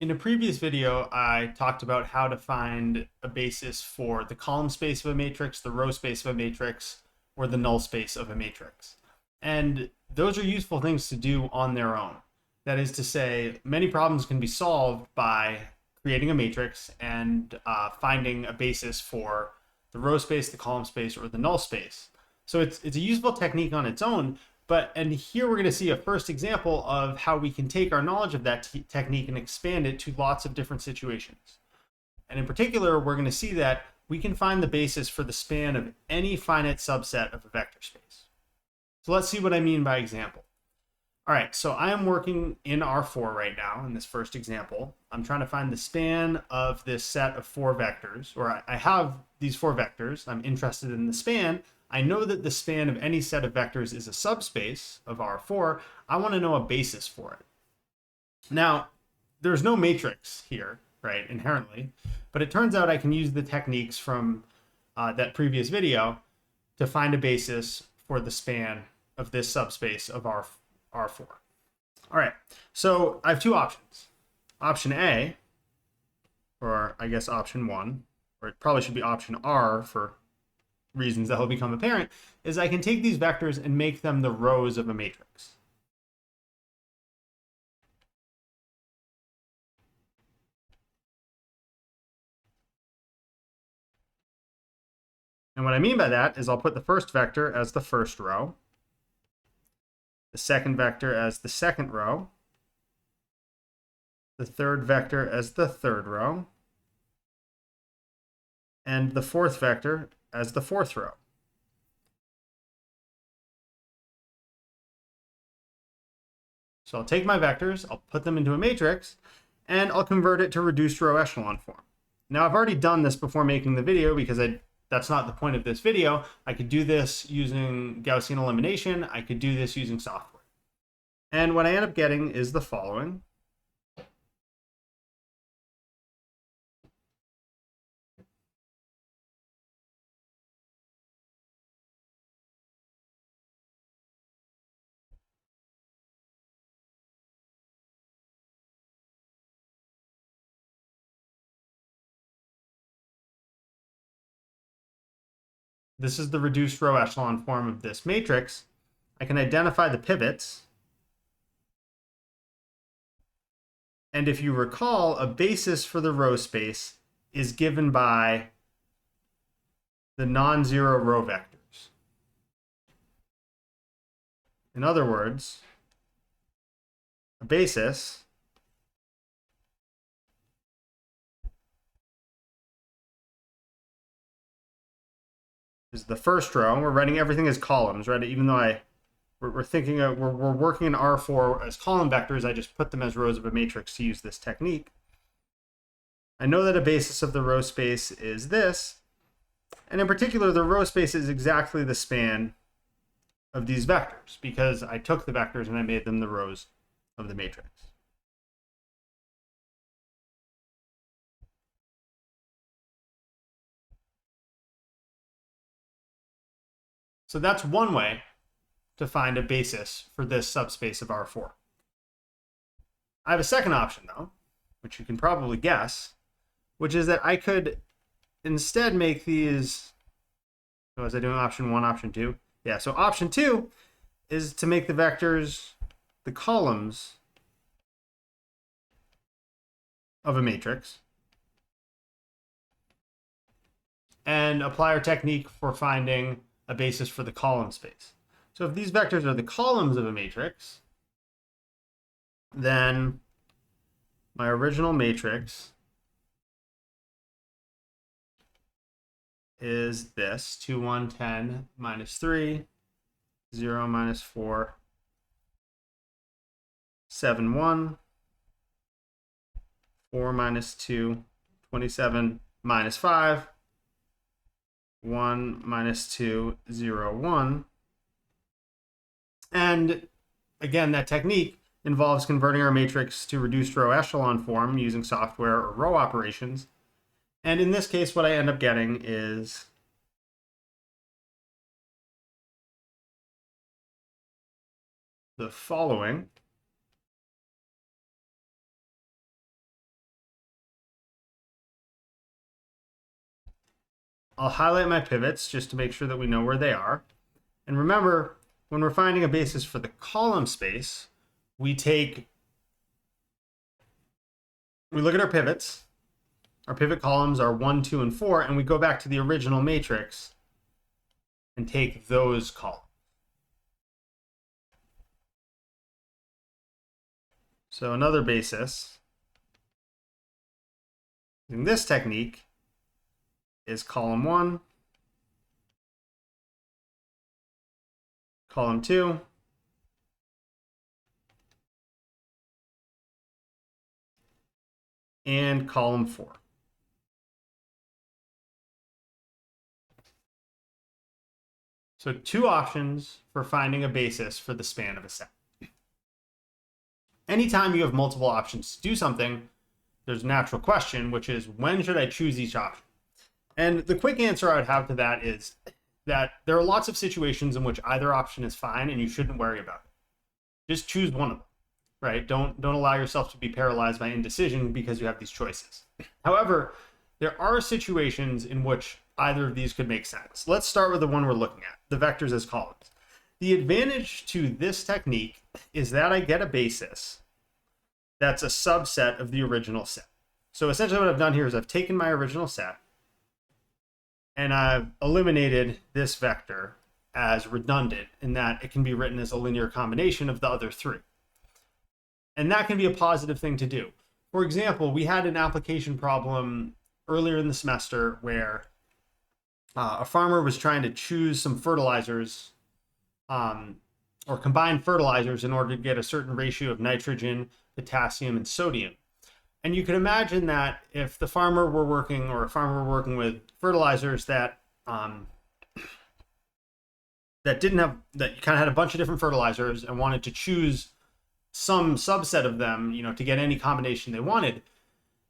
In a previous video, I talked about how to find a basis for the column space of a matrix, the row space of a matrix, or the null space of a matrix. And those are useful things to do on their own. That is to say, many problems can be solved by creating a matrix and finding a basis for the row space, the column space, or the null space. So it's a useful technique on its own, and here we're going to see a first example of how we can take our knowledge of that technique and expand it to lots of different situations. And in particular, we're going to see that we can find the basis for the span of any finite subset of a vector space. So let's see what I mean by example. All right, so I am working in R4 right now in this first example. I'm trying to find the span of this set of four vectors, or I have these four vectors. I'm interested in the span. I know that the span of any set of vectors is a subspace of R4. I want to know a basis for it. Now, there's no matrix here, right, inherently, but it turns out I can use the techniques from that previous video to find a basis for the span of this subspace of R4. All right, so I have two options. Option A, or I guess option one, or it probably should be option R for reasons that will become apparent, is I can take these vectors and make them the rows of a matrix. And what I mean by that is I'll put the first vector as the first row, the second vector as the second row, the third vector as the third row, and the fourth vector as the fourth row. So I'll take my vectors, I'll put them into a matrix, and I'll convert it to reduced row echelon form. Now I've already done this before making the video because that's not the point of this video. I could do this using Gaussian elimination. I could do this using software. And what I end up getting is the following. This is the reduced row echelon form of this matrix. I can identify the pivots. And if you recall, a basis for the row space is given by the non-zero row vectors. In other words, a basis is the first row, and we're writing everything as columns, right? Even though we're thinking we're working in R4 as column vectors, I just put them as rows of a matrix to use this technique. I know that a basis of the row space is this, and in particular, the row space is exactly the span of these vectors because I took the vectors and I made them the rows of the matrix. So that's one way to find a basis for this subspace of R4. I have a second option, though, which you can probably guess, which is that I could instead make these. So was I doing option one, option two? Yeah, so option two is to make the vectors the columns of a matrix and apply our technique for finding a basis for the column space. So if these vectors are the columns of a matrix, then my original matrix is this 2, 1, 10, minus 3, 0, minus 4, 7, 1, 4, minus 2, 27, minus 5, 1, minus 2, 0, 1. And again, that technique involves converting our matrix to reduced row echelon form using software or row operations. And in this case, what I end up getting is the following. I'll highlight my pivots just to make sure that we know where they are. And remember, when we're finding a basis for the column space, we look at our pivots. Our pivot columns are 1, 2, and 4, and we go back to the original matrix and take those columns. So another basis in this technique is column 1, column 2, and column 4. So 2 options for finding a basis for the span of a set. Anytime you have multiple options to do something, there's a natural question, which is, when should I choose each option? And the quick answer I would have to that is that there are lots of situations in which either option is fine and you shouldn't worry about it. Just choose one of them, right? Don't allow yourself to be paralyzed by indecision because you have these choices. However, there are situations in which either of these could make sense. Let's start with the one we're looking at, the vectors as columns. The advantage to this technique is that I get a basis that's a subset of the original set. So essentially what I've done here is I've taken my original set and I've eliminated this vector as redundant in that it can be written as a linear combination of the other 3. And that can be a positive thing to do. For example, we had an application problem earlier in the semester where a farmer was trying to choose some fertilizers or combine fertilizers in order to get a certain ratio of nitrogen, potassium, and sodium. And you can imagine that if the farmer were working with fertilizers that didn't have, that you kind of had a bunch of different fertilizers and wanted to choose some subset of them, to get any combination they wanted,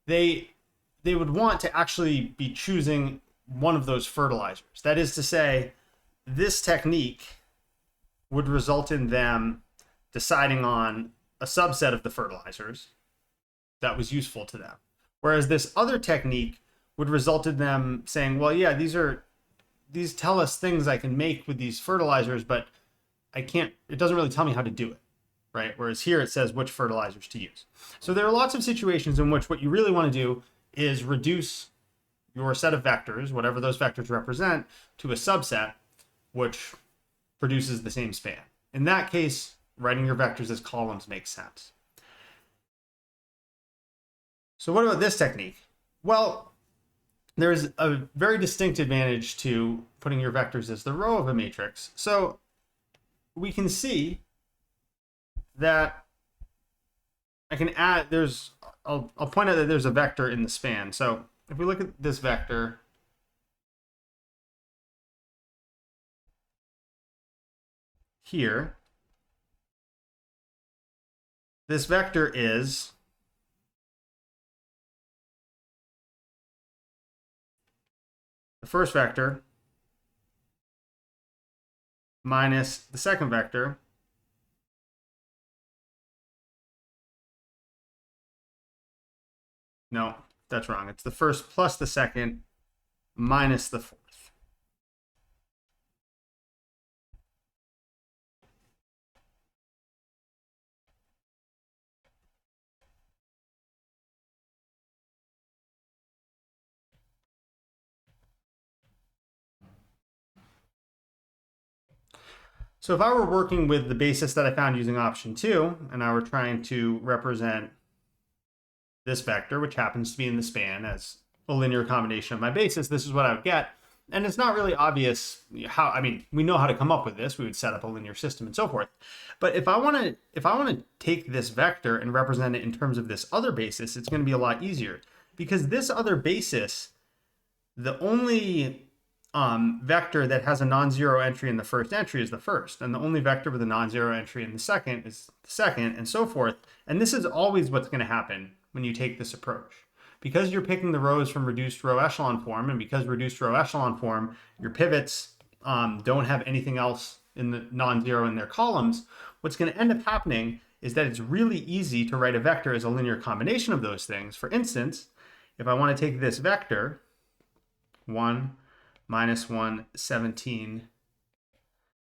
they would want to actually be choosing one of those fertilizers. That is to say, this technique would result in them deciding on a subset of the fertilizers that was useful to them. Whereas this other technique would result in them saying, well, yeah, these tell us things I can make with these fertilizers, but it doesn't really tell me how to do it, right? Whereas here it says which fertilizers to use. So there are lots of situations in which what you really want to do is reduce your set of vectors, whatever those vectors represent, to a subset, which produces the same span. In that case, writing your vectors as columns makes sense. So what about this technique? Well, there's a very distinct advantage to putting your vectors as the row of a matrix. So we can see that I can add, I'll point out that there's a vector in the span. So if we look at this vector, here, this vector is the first vector minus the second vector no, that's wrong. It's the first plus the second minus the fourth. So if I were working with the basis that I found using option 2, and I were trying to represent this vector, which happens to be in the span as a linear combination of my basis, this is what I would get. And it's not really obvious how, we know how to come up with this. We would set up a linear system and so forth. But if I want to take this vector and represent it in terms of this other basis, it's going to be a lot easier, because this other basis, the only vector that has a non-zero entry in the first entry is the first, and the only vector with a non-zero entry in the second is the second, and so forth. And this is always what's going to happen when you take this approach. Because you're picking the rows from reduced row echelon form, and because reduced row echelon form, your pivots don't have anything else in the non-zero in their columns, what's going to end up happening is that it's really easy to write a vector as a linear combination of those things. For instance, if I want to take this vector, 1, minus 1, 17,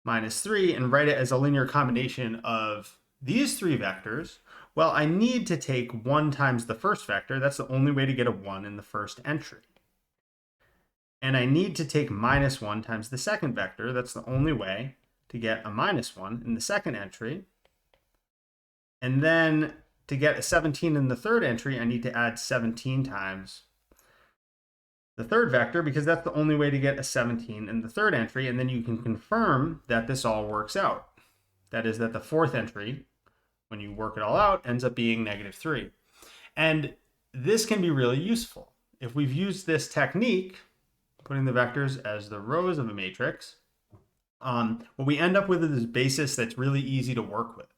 minus 3, and write it as a linear combination of these three vectors, well, I need to take 1 times the first vector. That's the only way to get a 1 in the first entry. And I need to take minus 1 times the second vector. That's the only way to get a minus 1 in the second entry. And then to get a 17 in the third entry, I need to add 17 times the third vector, because that's the only way to get a 17 in the third entry. And then you can confirm that this all works out. That is, that the fourth entry, when you work it all out, ends up being -3. And this can be really useful. If we've used this technique, putting the vectors as the rows of a matrix, what we end up with is this basis that's really easy to work with.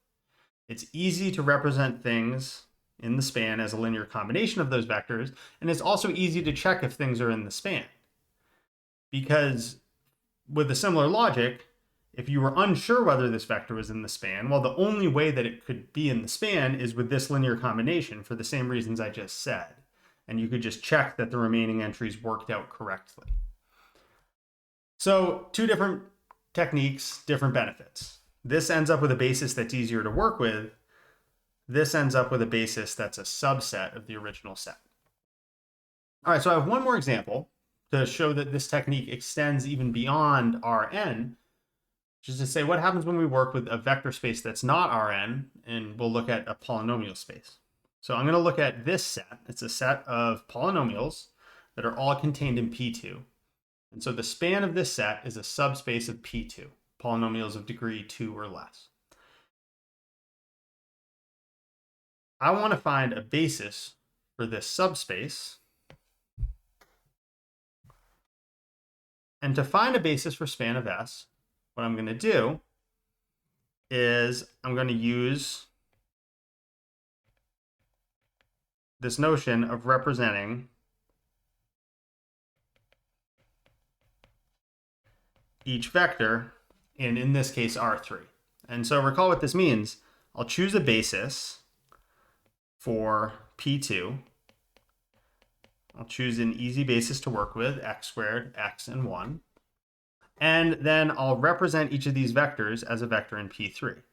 It's easy to represent things in the span as a linear combination of those vectors, and it's also easy to check if things are in the span. Because with a similar logic, if you were unsure whether this vector was in the span, well, the only way that it could be in the span is with this linear combination for the same reasons I just said. And you could just check that the remaining entries worked out correctly. So 2 different techniques, different benefits. This ends up with a basis that's easier to work with. This ends up with a basis that's a subset of the original set. All right, so I have one more example to show that this technique extends even beyond Rn, which is to say what happens when we work with a vector space that's not Rn, and we'll look at a polynomial space. So I'm going to look at this set. It's a set of polynomials that are all contained in P2. And so the span of this set is a subspace of P2, polynomials of degree 2 or less. I want to find a basis for this subspace. And to find a basis for span of S, what I'm going to do is I'm going to use this notion of representing each vector in this case, R3. And so recall what this means. I'll choose a basis for P2. I'll choose an easy basis to work with, x squared, x, and 1. And then I'll represent each of these vectors as a vector in P3.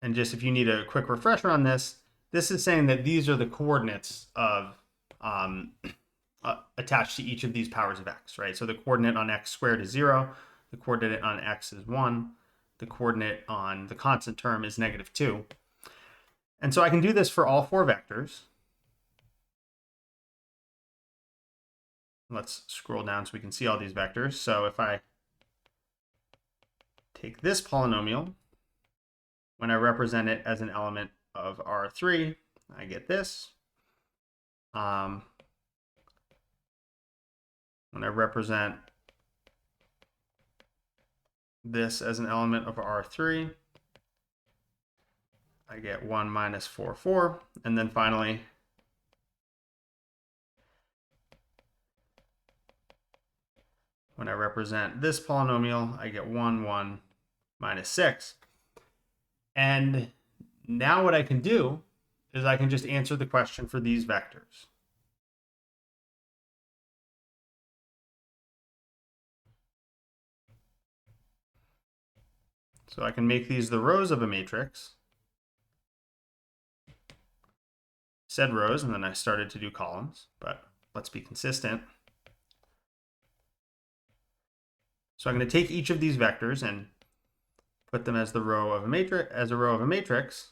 And just if you need a quick refresher on this, this is saying that these are the coordinates of attached to each of these powers of x, right? So the coordinate on x squared is 0, the coordinate on x is 1, the coordinate on the constant term is -2. And so I can do this for all 4 vectors. Let's scroll down so we can see all these vectors. So if I take this polynomial, when I represent it as an element of R3, I get this. When I represent this as an element of R3, I get 1 minus 4, 4. And then finally, when I represent this polynomial, I get 1, 1, minus 6. And now what I can do is I can just answer the question for these vectors. So I can make these the rows of a matrix, said rows, and then I started to do columns, but let's be consistent. So I'm going to take each of these vectors and put them as the row of a matrix, as a row of a matrix.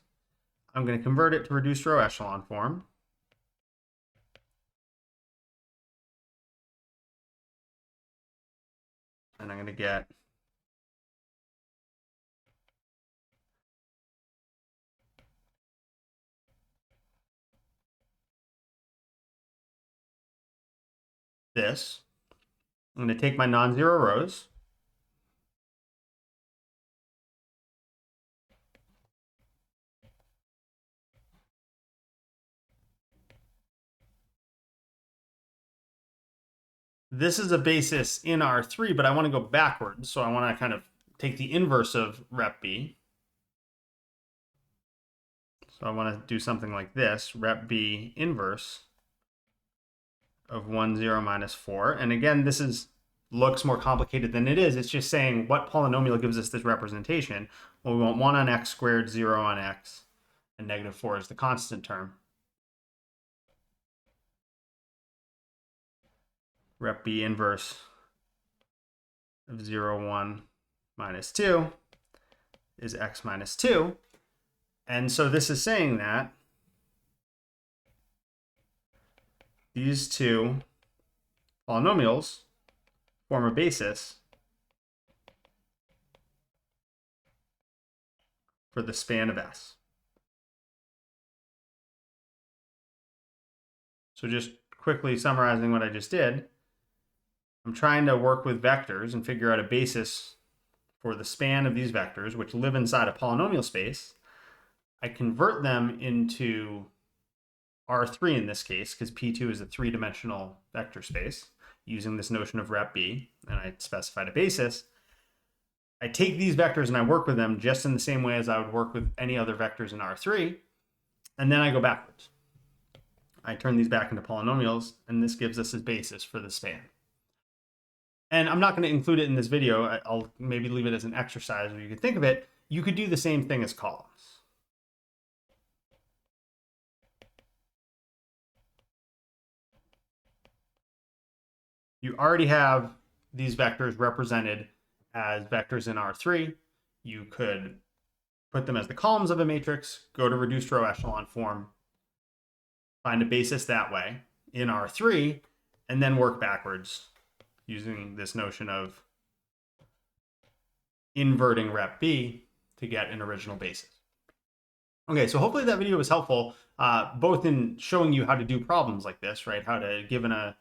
I'm going to convert it to reduced row echelon form. And I'm going to get this. I'm going to take my non-zero rows. This is a basis in R3, but I want to go backwards. So I want to kind of take the inverse of rep B. So I want to do something like this, rep B inverse of 1, 0, minus 4. And again, this looks more complicated than it is. It's just saying what polynomial gives us this representation. Well, we want 1 on x squared, 0 on x, and negative 4 is the constant term. Rep B inverse of 0, 1, minus 2 is x minus 2. And so this is saying that these two polynomials form a basis for the span of S. So just quickly summarizing what I just did, I'm trying to work with vectors and figure out a basis for the span of these vectors, which live inside a polynomial space. I convert them into R3 in this case, because P2 is a three-dimensional vector space, using this notion of rep B, and I specified a basis. I take these vectors and I work with them just in the same way as I would work with any other vectors in R3, and then I go backwards. I turn these back into polynomials, and this gives us a basis for the span. And I'm not going to include it in this video. I'll maybe leave it as an exercise where you could think of it. You could do the same thing as columns. You already have these vectors represented as vectors in R3. You could put them as the columns of a matrix, go to reduced row echelon form, find a basis that way in R3, and then work backwards using this notion of inverting rep B to get an original basis. Okay, so hopefully that video was helpful, both in showing you how to do problems like this, right? How to, given a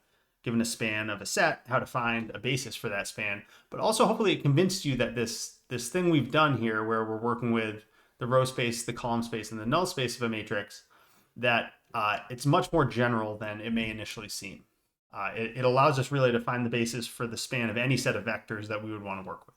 span of a set, how to find a basis for that span, but also hopefully it convinced you that this thing we've done here, where we're working with the row space, the column space, and the null space of a matrix, that it's much more general than it may initially seem. It allows us really to find the basis for the span of any set of vectors that we would want to work with.